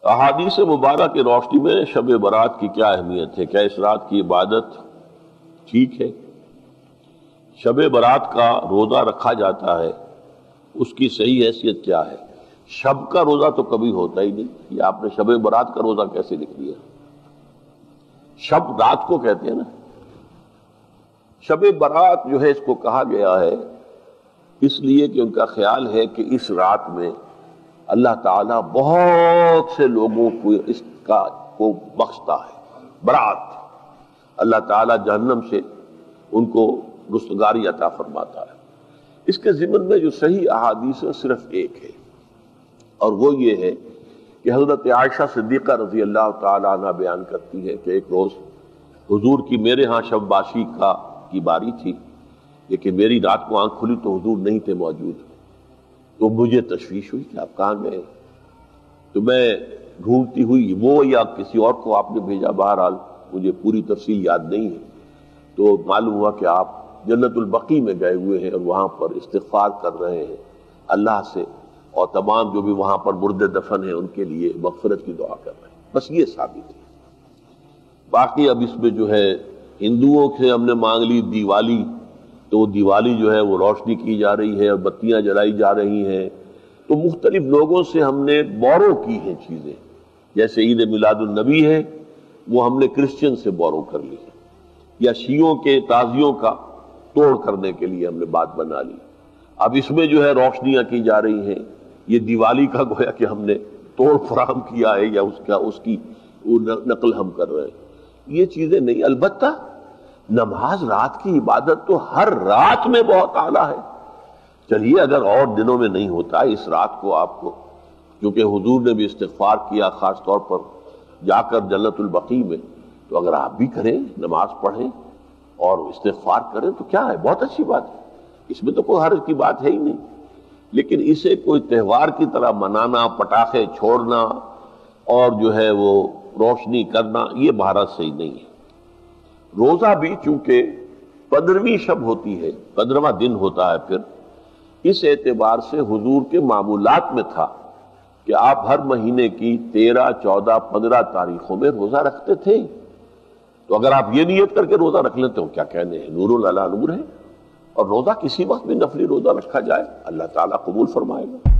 احادیث مبارکہ کی روشنی میں شب برات کی کیا اہمیت ہے؟ کیا اس رات کی عبادت ٹھیک ہے؟ شب برات کا روزہ رکھا جاتا ہے، اس کی صحیح حیثیت کیا ہے؟ شب کا روزہ تو کبھی ہوتا ہی نہیں، یہ آپ نے شب برات کا روزہ کیسے لکھ دیا؟ شب رات کو کہتے ہیں نا۔ شب برات جو ہے اس کو کہا گیا ہے اس لیے کہ ان کا خیال ہے کہ اس رات میں اللہ تعالیٰ بہت سے لوگوں کو اس کا کو بخشتا ہے۔ برات، اللہ تعالیٰ جہنم سے ان کو رستگاری عطا فرماتا ہے۔ اس کے ضمن میں جو صحیح احادیث ہے صرف ایک ہے، اور وہ یہ ہے کہ حضرت عائشہ صدیقہ رضی اللہ تعالیٰ عنہ بیان کرتی ہے کہ ایک روز حضور کی میرے ہاں شب باشی کی باری تھی، لیکن میری رات کو آنکھ کھلی تو حضور نہیں تھے موجود، تو مجھے تشویش ہوئی کہ آپ کہاں گئے؟ تو میں ڈھونڈتی ہوئی وہ یا کسی اور کو آپ نے بھیجا، بہرحال مجھے پوری تفصیل یاد نہیں ہے، تو معلوم ہوا کہ آپ جنت البقیع میں گئے ہوئے ہیں اور وہاں پر استغفار کر رہے ہیں اللہ سے، اور تمام جو بھی وہاں پر مردے دفن ہیں ان کے لیے مغفرت کی دعا کر رہے ہیں۔ بس یہ ثابت ہے۔ باقی اب اس میں جو ہے ہندوؤں سے ہم نے مانگ لی دیوالی، تو وہ دیوالی جو ہے وہ روشنی کی جا رہی ہے اور بتیاں جلائی جا رہی ہیں، تو مختلف لوگوں سے ہم نے بورو کی ہیں چیزیں، جیسے عید میلاد النبی ہے وہ ہم نے کرسچن سے بورو کر لی ہے، یا شیعوں کے تعزیوں کا توڑ کرنے کے لیے ہم نے بات بنا لی۔ اب اس میں جو ہے روشنیاں کی جا رہی ہیں، یہ دیوالی کا گویا کہ ہم نے توڑ فراہم کیا ہے یا اس کی نقل ہم کر رہے ہیں، یہ چیزیں نہیں۔ البتہ نماز رات کی عبادت تو ہر رات میں بہت اعلیٰ ہے۔ چلیے اگر اور دنوں میں نہیں ہوتا، اس رات کو آپ کو، کیونکہ حضور نے بھی استغفار کیا خاص طور پر جا کر جنت البقیع میں، تو اگر آپ بھی کریں، نماز پڑھیں اور استغفار کریں تو کیا ہے، بہت اچھی بات ہے، اس میں تو کوئی حرج کی بات ہے ہی نہیں۔ لیکن اسے کوئی تہوار کی طرح منانا، پٹاخے چھوڑنا اور جو ہے وہ روشنی کرنا، یہ بھارت صحیح نہیں ہے۔ روزہ بھی چونکہ 15ویں شب ہوتی ہے، 15واں دن ہوتا ہے، پھر اس اعتبار سے حضور کے معمولات میں تھا کہ آپ ہر مہینے کی 13، 14، 15 تاریخوں میں روزہ رکھتے تھے، تو اگر آپ یہ نیت کر کے روزہ رکھ لیتے ہو، کیا کہنے ہیں، نور علی نور ہے۔ اور روزہ کسی وقت بھی نفلی روزہ رکھا جائے اللہ تعالیٰ قبول فرمائے گا۔